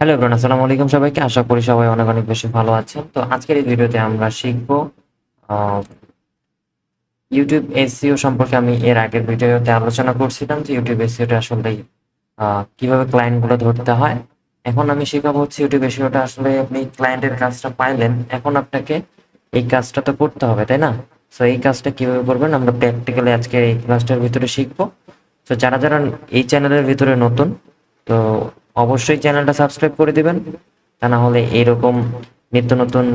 Hello everyone, আসসালামু আলাইকুম সবাইকে। আশা করি সবাই অনেক অনেক বেশি ভালো আছেন। তো আজকের এই ভিডিওতে আমরা শিখব আহ, ইউটিউব এসইও সম্পর্কে। আমি এর আগের ভিডিওতে আলোচনা করছিলাম যে ইউটিউব এসইওটা আসলে কিভাবে ক্লায়েন্টগুলো ধরতে হয়। এখন আমি শেখাবো হচ্ছে ইউটিউব এসইওটা আসলে আপনি ক্লায়েন্টের কাজটা পাইলেন, এখন আপনাকে এই কাজটা তো করতে হবে, তাই না? সো এই কাজটা কিভাবে করবেন আমরা প্র্যাকটিক্যালি আজকে এই ক্লাসটার ভিতরে শিখবো। তো যারা যারা এই চ্যানেলের ভিতরে নতুন, তো অবশ্যই চ্যানেলটা সাবস্ক্রাইব করে দিবেন, তা না হলে এইরকম নিত্য নতুন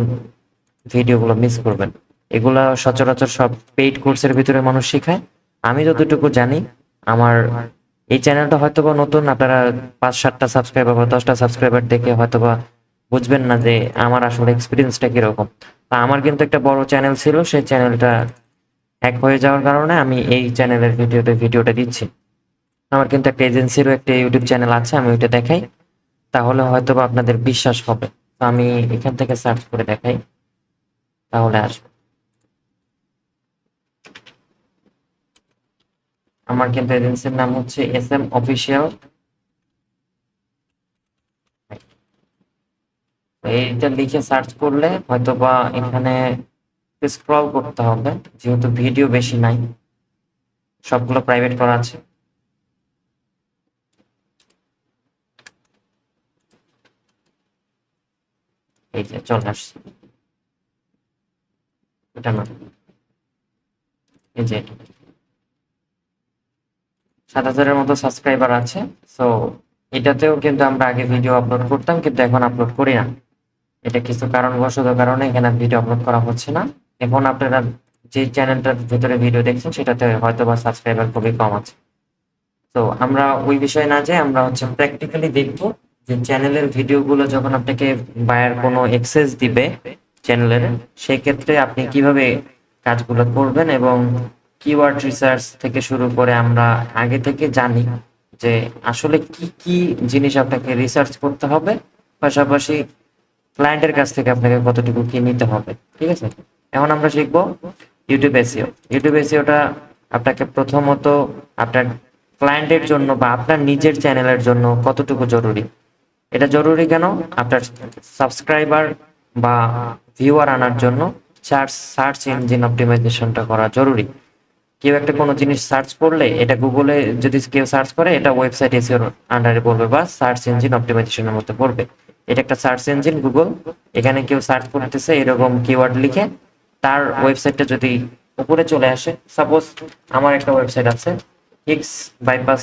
ভিডিওগুলো মিস করবেন। এগুলা সচরাচর সব পেইড কোর্সের ভিতরে মানুষ শেখায়। আমি যতটুকু জানি, আমার এই চ্যানেলটা হয়তোবা নতুন, আপনারা 5-7টা সাবস্ক্রাইবার বা 10টা সাবস্ক্রাইবার দেখে হয়তোবা বুঝবেন না যে আমার আসলে এক্সপিরিয়েন্সটা কিরকম। তা আমার কিন্তু একটা বড় চ্যানেল ছিল, সেই চ্যানেলটা হ্যাক হয়ে যাওয়ার কারণে আমি এই চ্যানেলের ভিডিওটা দিচ্ছি। আমার কিন্তু একটা এজেন্সিরও একটা ইউটিউব চ্যানেল আছে, আমি ওইটা দেখাই, তাহলে হয়তোবা আপনাদের বিশ্বাস হবে। তো আমি এখান থেকে সার্চ করে দেখাই, তাহলে আসবে। আমার কিন্তু এজেন্সির নাম হচ্ছে SM অফিসিয়াল। এইটা লিখে সার্চ করলে হয়তোবা এখানে স্ক্রল করতে হবে, যেহেতু ভিডিও বেশি নাই, সবগুলো প্রাইভেট করা আছে। এই যে চলে আসছে, এটা না, এই যে 7,000-এর মতো সাবস্ক্রাইবার আছে। সো এটাতেও কিন্তু আমরা আগে ভিডিও আপলোড করতাম, কিন্তু এখন আপলোড করি না। এটা কিছু কারণবশত কারণে এখানে ভিডিও আপলোড করা হচ্ছে না। এখন আপনারা যে চ্যানেলটার ভিতরে ভিডিও দেখছেন সেটাতে হয়তো বা সাবস্ক্রাইবার খুবই কম আছে। তো আমরা ওই বিষয়ে না যাই, আমরা হচ্ছে প্র্যাকটিক্যালি দেখব যে চ্যানেলের ভিডিওগুলো যখন আপনাকে বায়ার কোনো অ্যাক্সেস দিবে চ্যানেলের, সেই ক্ষেত্রে আপনি কিভাবে কাজগুলো করবেন, এবং কিওয়ার্ড রিসার্চ থেকে শুরু করে আমরা আগে থেকে জানি যে আসলে কি কি জিনিস আপনাকে রিসার্চ করতে হবে, পাশাপাশি ক্লায়েন্টের কাছ থেকে আপনাকে কতটুকু কি নিতে হবে। ঠিক আছে, এখন আমরা শিখবো ইউটিউব এসইও। ইউটিউব এসইওটা আপনাকে প্রথমত আপনার ক্লায়েন্টের জন্য বা আপনার নিজের চ্যানেলের জন্য কতটুকু জরুরি। এটা জরুরি কেন? আপনার সাবস্ক্রাইবার বা ভিউয়ার আনার জন্য সার্চ ইঞ্জিন অপটিমাইজেশনটা করা জরুরি। কেউ একটা কোনো জিনিস সার্চ করলে, এটা গুগলে যদি কেউ সার্চ করে, এটা ওয়েবসাইট এসইওর আন্ডারে পড়বে বা সার্চ ইঞ্জিন অপটিমাইজেশনের মধ্যে পড়বে। এটা একটা সার্চ ইঞ্জিন গুগল, এখানে কেউ সার্চ করতেছে এরকম কিওয়ার্ড লিখে, তার ওয়েবসাইটটা যদি উপরে চলে আসে, সাপোজ আমার একটা ওয়েবসাইট আছে হিক্স বাইপাস,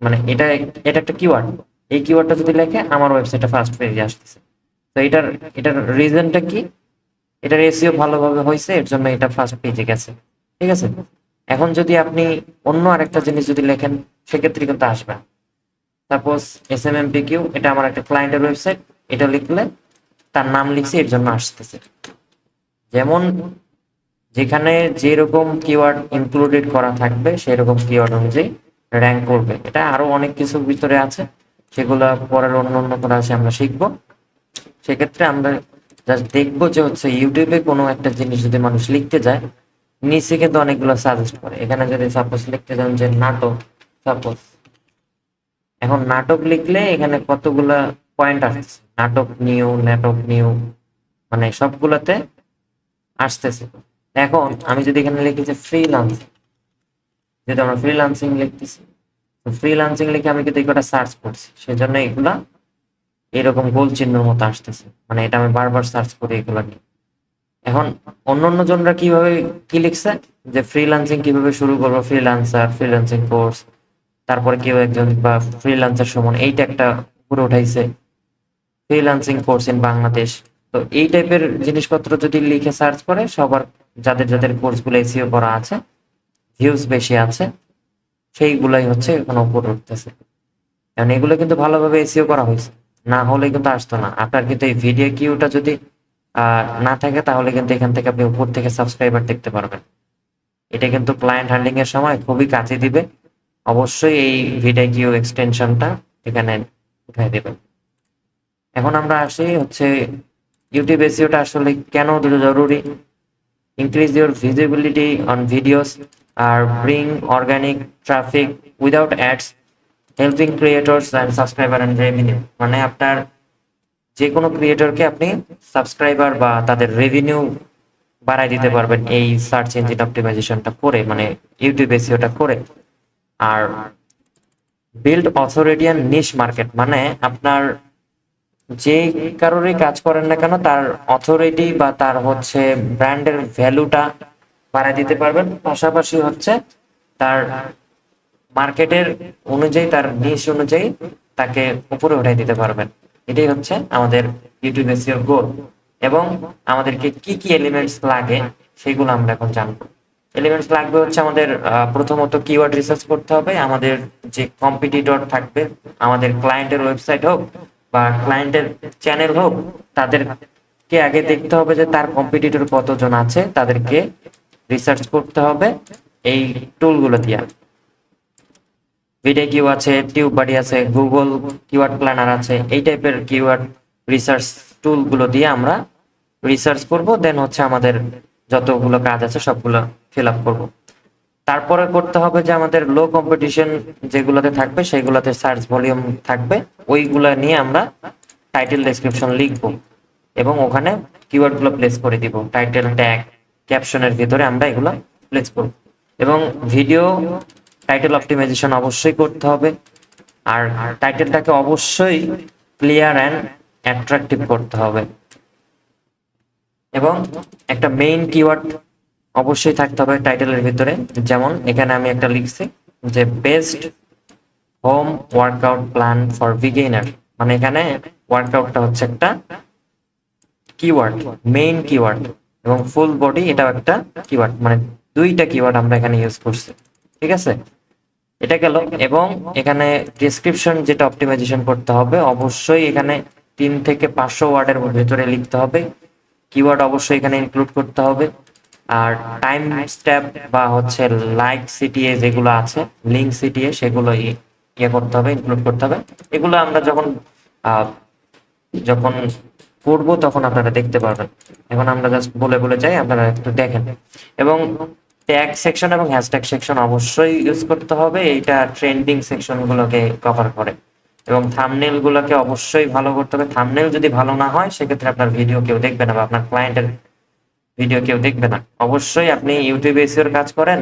মানে এটা এটা একটা কিওয়ার্ড, এই কিওয়ার্ডটা যদি লেখে আমার ওয়েবসাইটটা ফার্স্ট পেজে আসতেছে। তো এটার এটার রিজনটা কি? এটার এসইও ভালোভাবে হয়েছে, এর জন্য এটা ফার্স্ট পেজে গেছে। ঠিক আছে, এখন যদি আপনি অন্য আরেকটা জিনিস যদি লেখেন, সেক্ষেত্রে কিন্তু আসবে। সাপোজ SMMPQ, এটা আমার একটা ক্লায়েন্টের ওয়েবসাইট, এটা লিখলে তার নাম লিখছি এর জন্য আসতেছে। যেমন যেখানে যেরকম কিওয়ার্ড ইনক্লুডেড করা থাকবে সেরকম কিওয়ার্ড অনুযায়ী র্যাঙ্ক করবে। এটা আরো অনেক কিছু ভিতরে আছে, সেগুলো পরের অন্য অন্য ক্লাসে আমরা শিখবো। সেক্ষেত্রে আমরা জাস্ট দেখবো যে হচ্ছে ইউটিউবে কোনো একটা জিনিস যদি মানুষ লিখতে যায়, নিচে কিন্তু অনেকগুলো সাজেস্ট করে। এখানে যদি সাপোজ লিখতে যান যে নাটক, সাপোজ এখন নাটক লিখলে এখানে কতগুলা পয়েন্ট আসছে, নাটক নিউ, মানে সবগুলাতে আসতেছে। এখন আমি যদি এখানে লিখি যে ফ্রিল্যান্সিং, যেহেতু আমরা ফ্রিল্যান্সিং লিখতেছি, তো ফ্রিল্যান্সিং লিখে আমি কিন্তু এগুলো সার্চ করছি, সেজন্য এগুলা এরকম গোল চিহ্নের মতো আসতেছে, মানে এটা আমি বারবার সার্চ করি এগুলা নিয়ে। এখন অন্য অন্য জনরা কিভাবে কি লিখছে, যে ফ্রিল্যান্সিং কিভাবে শুরু করবো, ফ্রিল্যান্সার, ফ্রিল্যান্সিং কোর্স, তারপরে কেউ একজন বা ফ্রিল্যান্সার সমান এইটা একটা উপরে উঠাইছে, ফ্রিল্যান্সিং কোর্স ইন বাংলাদেশ। তো এই টাইপের জিনিসপত্র যদি লিখে সার্চ করে, সবার যাদের যাদের কোর্সগুলো এসইও করা আছে, ভিউজ বেশি আছে, সেইগুলাই হচ্ছে এখন উপরে উঠতেছে। কারণ এগুলো কিন্তু ভালোভাবে এসইও করা হয়েছে, না হলে কিন্তু আসতো না। আপনার কিন্তু এই ভিডিও কিউটা যদি না থাকে, তাহলে কিন্তু এখান থেকে আপনি উপর থেকে সাবস্ক্রাইবার দেখতে পারবেন। এটা কিন্তু ক্লায়েন্ট হ্যান্ডলিং এর সময় খুবই কাজে দিবে। অবশ্যই এই ভিডিও কিউ এক্সটেনশনটা এখানে উঠাই দেবেন। এখন আমরা আসি হচ্ছে ইউটিউব এসইওটা আসলে কেন জরুরি। Increase your visibility on videos আর bring organic traffic without ads, helping creators and subscriber and revenue, মানে আপনার যে কোনো ক্রিয়েটরকে আপনি সাবস্ক্রাইবার বা তাদের রেভিনিউ বাড়ায় দিতে পারবেন এই সার্চ ইঞ্জিন অপটিমাইজেশনটা করে, মানে ইউটিউব এসইওটা করে। আর build authority and niche market, মানে আপনার যে কারোরই কাজ করেন না কেন তার অথরিটি বা তার হচ্ছে ব্র্যান্ডের ভ্যালুটা বাড়ায় দিতে পারবেন, পাশাপাশি হচ্ছে তার মার্কেটের অনুযায়ী তার নিশ অনুযায়ী তাকে উপরে উঠাই দিতে পারবেন। এটাই হচ্ছে আমাদের ইউটিউব এসইও গোল। এবং আমাদেরকে কি কি এলিমেন্টস লাগে সেগুলো আমরা এখন জানবো। এলিমেন্টস লাগবে হচ্ছে আমাদের প্রথমত কিওয়ার্ড রিসার্চ করতে হবে। আমাদের যে কম্পিটিটর থাকবে, আমাদের ক্লায়েন্টের ওয়েবসাইট হোক বা ক্লায়েন্টের চ্যানেল হোক, তাদেরকে আগে দেখতে হবে যে তার কম্পিটিটর কতজন আছে, তাদেরকে রিসার্চ করতে হবে এই টুলগুলো দিয়ে। ভিডিও কিউ আছে, টিউব বাডি আছে, গুগল কিওয়ার্ড প্ল্যানার আছে, এই টাইপের কিওয়ার্ড রিসার্চ টুলগুলো দিয়ে আমরা রিসার্চ করব। দেন হচ্ছে আমাদের যতগুলো কাজ আছে সবগুলো ফিল আপ করবো। তারপরে করতে হবে যে আমাদের লো কম্পিটিশন যেগুলোতে থাকবে সেগুলোতে সার্চ ভলিউম থাকবে, ওইগুলো নিয়ে আমরা টাইটেল ডেসক্রিপশন লিখবো এবং ওখানে কিওয়ার্ডগুলো প্লেস করে দিব। টাইটেল ট্যাগ ক্যাপশনের ভিতরে আমরা এগুলো প্লেস করব। এবং ভিডিও টাইটেল অপটিমাইজেশন অবশ্যই করতে হবে। আর টাইটেলটাকে অবশ্যই ক্লিয়ার অ্যান্ড অ্যাট্রাকটিভ করতে হবে। এবং একটা মেইন কিওয়ার্ড অবশ্যই থাকতে হবে টাইটেলের ভিতরে। যেমন এখানে আমি একটা লিখছি যে best home workout plan for beginner, মানে এখানে ওয়ার্কআউটটা হচ্ছে একটা কিওয়ার্ড, মেইন কিওয়ার্ড, এবং ফুল বডি এটাও একটা কিওয়ার্ড, মানে দুইটা কিওয়ার্ড আমরা এখানে ইউজ করছি। ঠিক আছে, এটা গেল। এবং এখানে ডেসক্রিপশন যেটা অপটিমাইজেশন করতে হবে, অবশ্যই এখানে 3 থেকে 500 ওয়ার্ডের ভিতরে লিখতে হবে। কিওয়ার্ড অবশ্যই এখানে ইনক্লুড করতে হবে। আর টাইম স্ট্যাম্প বা হচ্ছে লাইক সিটিএ যেগুলো আছে, লিঙ্ক সিটিএ, সেগুলো ইয়ে করতে হবে, ইনক্লুড করতে হবে। এগুলো আমরা যখন যখন করব তখন আপনারা দেখতে পারবেন। এখন আমরা জাস্ট বলে বলে যাই, আপনারা একটু দেখেন। এবং ট্যাগ সেকশন এবং হ্যাশট্যাগ সেকশন অবশ্যই ইউজ করতে হবে, এইটা ট্রেন্ডিং সেকশনগুলোকে কভার করে। এবং থাম্বনেল গুলোকে অবশ্যই ভালো করতে হবে। থাম্বনেল যদি ভালো না হয় সেক্ষেত্রে আপনার ভিডিও কেউ দেখবে না বা আপনার ক্লায়েন্টের ভিডিও কেউ দেখবে না। অবশ্যই আপনি ইউটিউব এসইওর কাজ করেন,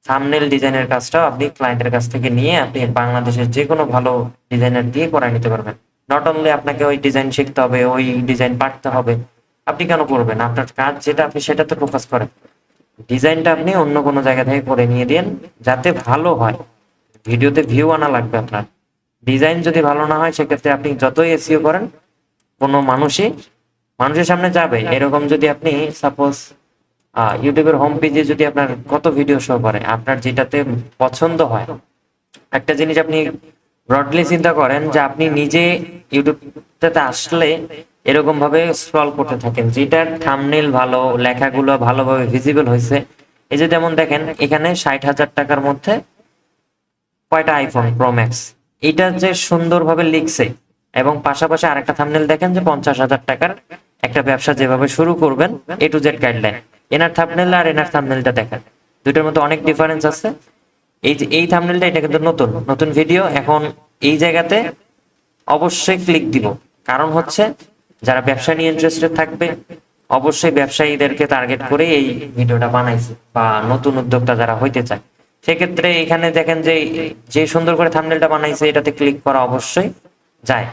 থাম্বনেল ডিজাইনের কাজটাও আপনি ক্লায়েন্টের কাছ থেকে নিয়ে আপনি বাংলাদেশের যে কোনো ভালো ডিজাইনার দিয়ে করায় নিতে পারবেন। নট অনলি আপনাকে ওই ডিজাইন শিখতে হবে, ওই ডিজাইন পারতে হবে, আপনি কেন করবেন? আপনার কাজ যেটা আপনি সেটাতে ফোকাস করেন। ডিজাইনটা আপনি অন্য কোনো জায়গা থেকে করে নিয়ে দিন যাতে ভালো হয়। ভিডিওতে ভিউ আনা লাগবে আপনার। ডিজাইন যদি ভালো না হয় সেক্ষেত্রে আপনি যতই এসইও করেন কোনো মানুষের সামনে যাবে এরকম যদি আপনি সাপোজ ইউটিউবের হোম পেজে যদি আপনার কত ভিডিও শো করে, আপনার যেটাতে পছন্দ হয়, একটা জিনিস আপনি ব্রডলি চিন্তা করেন যে আপনি নিজে ইউটিউবটাতে আসলে এরকম ভাবে স্ক্রল করতে থাকেন যেটার থাম্বনেল ভালো, লেখাগুলো ভালোভাবে ভিজিবল হয়েছে। এই যে যেমন দেখেন এখানে 60,000 টাকার মধ্যে কয়টা আইফোন প্রো ম্যাক্স, এটা যে সুন্দরভাবে লিখছে। এবং পাশাপাশি আরেকটা থাম্বনেল দেখেন যে 50,000 টাকার একটা ব্যবসা যেভাবে শুরু করবেন, এ টু জেড গাইডলাইন। এনার থাম্বনেল আর এনার থাম্বনেলটা দেখেন, দুটোর মধ্যে অনেক ডিফারেন্স আছে। এই যে এই থাম্বনেলটা, এটা কিন্তু নতুন নতুন ভিডিও। এখন এই জায়গাতে অবশ্যই ক্লিক দিব, কারণ হচ্ছে যারা ব্যবসা নিয়ে ইন্টারেস্টেড থাকবে অবশ্যই ব্যবসায়ীদেরকে টার্গেট করে এই ভিডিওটা বানাইছে, বা নতুন উদ্যোক্তা যারা হইতে চায়। সেক্ষেত্রে এখানে দেখেন যে যে সুন্দর করে থাম্বনেলটা বানাইছে এটাতে ক্লিক করা অবশ্যই যায়।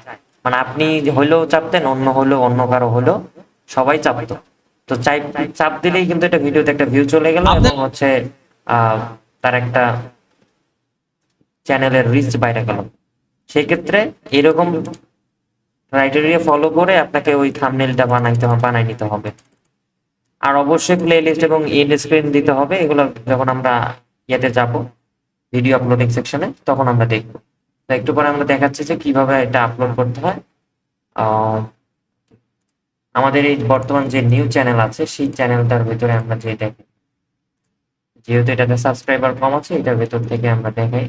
মানে আপনি হইলেও চাপতেন, অন্য হলেও, অন্য কারো হলেও, সবাই চাপতো। তো চাপ দিলেই কিন্তু এটা ভিডিওতে একটা ভিউ চলে গেল এবং হচ্ছে তার একটা চ্যানেলের রিচ বাইরে গেল। সেক্ষেত্রে এরকম ক্রাইটেরিয়া ফলো করে আপনাকে ওই থাম্বনেলটা বানাই নিতে হবে। আর অবশ্যই প্লে লিস্ট এবং এন্ড স্ক্রিন দিতে হবে। এগুলো যখন আমরা ইয়েতে যাব, ভিডিও আপলোডিং সেকশনে, তখন আমরা দেখব। তো একটু পরে আমরা দেখাচ্ছি যে কিভাবে এটা আপলোড করতে হয়। আমাদের এই বর্তমান যে নিউ চ্যানেল আছে সেই চ্যানেলটার ভিতরে আমরা যে দেখি, যেহেতু এটাতে সাবস্ক্রাইবার কম আছে, এটার ভেতর থেকে আমরা দেখাই।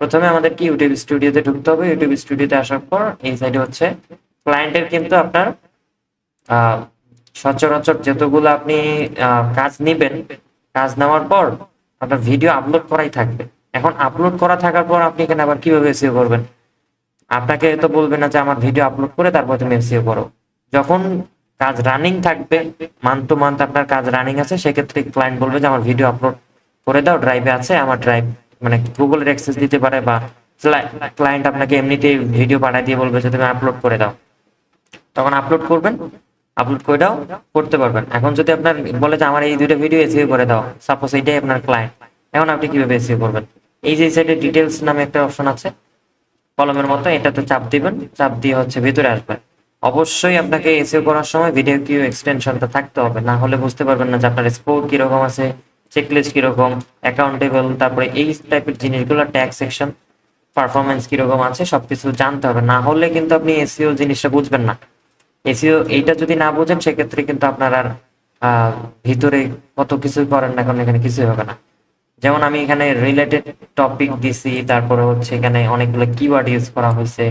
প্রথমে আমাদের কি ইউটিউব স্টুডিওতে ঢুকতে হবে। ইউটিউব স্টুডিওতে আসার পর এই সাইডে হচ্ছে ক্লায়েন্টের কিন্তু আপনার সচরাচর যতগুলো আপনি কাজ নিবেন, কাজ নেওয়ার পর আপনার ভিডিও আপলোড করাই থাকবে। এখন আপলোড করা থাকার পর আপনি এখানে আবার কিভাবে এসইও করবেন? আপনাকে তো বলবে না যে আমার ভিডিও আপলোড করে তারপর তুমি এসইও করো। যখন কাজ রানিং থাকবে, মান্থ টু মান্থ আপনার কাজ রানিং আছে, সেক্ষেত্রে ক্লায়েন্ট বলবে যে আমার ভিডিও আপলোড করে দাও, ড্রাইভে আছে, আমার ড্রাইভ মানে গুগলের অ্যাক্সেস দিতে পারে, বা ক্লায়েন্ট আপনাকে এমনিতেই ভিডিও পাঠিয়ে দিয়ে বলবে যে তুমি আপলোড করে দাও, তখন আপলোড করবেন, আপলোড করে দাও, করতে পারবেন। এখন যদি আপনার বলে যে আমার এই দুইটা ভিডিও এসইও করে দাও, সাপোজ এইটাই আপনার ক্লায়েন্ট, এখন আপনি কিভাবে এসইও করবেন? এই যে সাইডে ডিটেলস নামে একটা অপশন আছে কলমের মতো, এটাতে চাপ দিবেন, চাপ দিয়ে হচ্ছে ভিতরে আসবেন। অবশ্যই আপনাকে এসইও করার সময় ভিডিও কিউ এক্সটেনশনটা থাকতে হবে, না হলে বুঝতে পারবেন না যে আপনার স্কোর কিরকম আছে, চেকলিস্ট কিরকম, অ্যাকাউন্টেবল, তারপরে এই টাইপের জিনিসগুলো, ট্যাক্স সেকশন, পারফরমেন্স কিরকম আছে সবকিছু জানতে হবে, না হলে কিন্তু আপনি এসইও জিনিসটা বুঝবেন না। এসইও এইটা যদি না বুঝেন সেক্ষেত্রে কিন্তু আপনার আর ভিতরে কত কিছু করেন না, কারণ এখানে কিছুই হবে না। যেমন আমি এখানে রিলেটেড টপিক দিছি, তারপরে হচ্ছে এখানে অনেকগুলো কিওয়ার্ড ইউজ করা হয়েছে,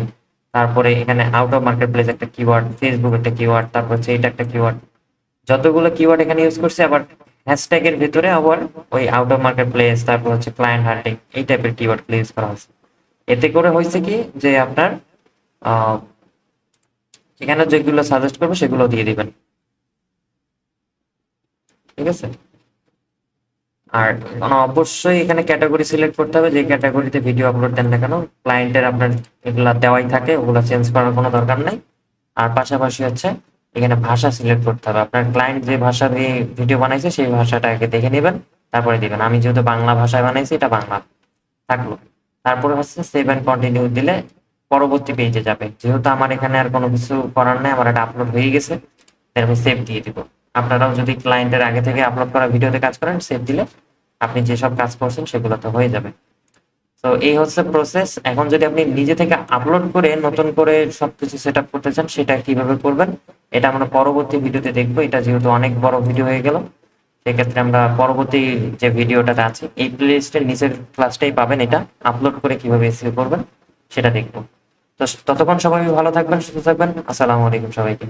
তারপরে এখানে আউট অফ মার্কেট প্লেস একটা কিওয়ার্ড, ফেসবুক একটা কিওয়ার্ড, তারপর হচ্ছে এটা একটা কিওয়ার্ড, যতগুলো কিওয়ার্ড এখানে ইউজ করছি, আবার হ্যাশট্যাগের ভিতরে আবার ওই আউট অফ মার্কেট প্লেস, তারপর হচ্ছে ক্লায়েন্ট হান্টিং, এই টাইপের কিওয়ার্ড ইউজ করা হয়েছে। এতে করে হয়েছে কি যে আপনার আহ, এখানে যেগুলো সাজেস্ট করবে সেগুলো দিয়ে দিবেন, ঠিক আছে। আর অবশ্যই এখানে ক্যাটাগরি সিলেক্ট করতে হবে, যে ক্যাটাগরিতে ভিডিও আপলোড দেন না কেন, ক্লায়েন্টের আপনার এগুলা দেওয়াই থাকে, ওগুলো চেঞ্জ করার কোনো দরকার নাই। আর পাশাপাশি হচ্ছে এখানে ভাষা সিলেক্ট করতে হবে, আপনার ক্লায়েন্ট যে ভাষা দিয়ে ভিডিও বানাইছে সেই ভাষাটা আগে দেখে নেবেন, তারপরে দিবেন। আমি যেহেতু বাংলা ভাষায় বানাইছি, এটা বাংলা থাকলো। তারপরে হচ্ছে সেভ অ্যান্ড কন্টিনিউ দিলে পরবর্তী পেজে যাবে। যেহেতু আমার এখানে আর কোনো কিছু করার নেই, আমার এটা আপলোড হয়ে গেছে, তাই আমি সেভ দিয়ে দিব। আপনারাও যদি ক্লায়েন্টের আগে থেকে আপলোড করা ভিডিওতে কাজ করেন, সেভ দিলে আপনি যেসব কাজ করছেন সেগুলো তো হয়ে যাবে। তো এই হচ্ছে প্রসেস। এখন যদি আপনি নিজে থেকে আপলোড করে নতুন করে সবকিছু সেট আপ করতে চান, সেটা কিভাবে করবেন এটা আমরা পরবর্তী ভিডিওতে দেখবো। এটা যেহেতু অনেক বড় ভিডিও হয়ে গেল, সেক্ষেত্রে আমরা পরবর্তী যে ভিডিওটাতে আছে এই প্লেলিস্টের নিচের ক্লাসটাই পাবেন, এটা আপলোড করে কিভাবে এসইও করবেন সেটা দেখবো। তো ততক্ষণ সবাই ভালো থাকবেন, সুস্থ থাকবেন। আসসালামু আলাইকুম সবাইকে।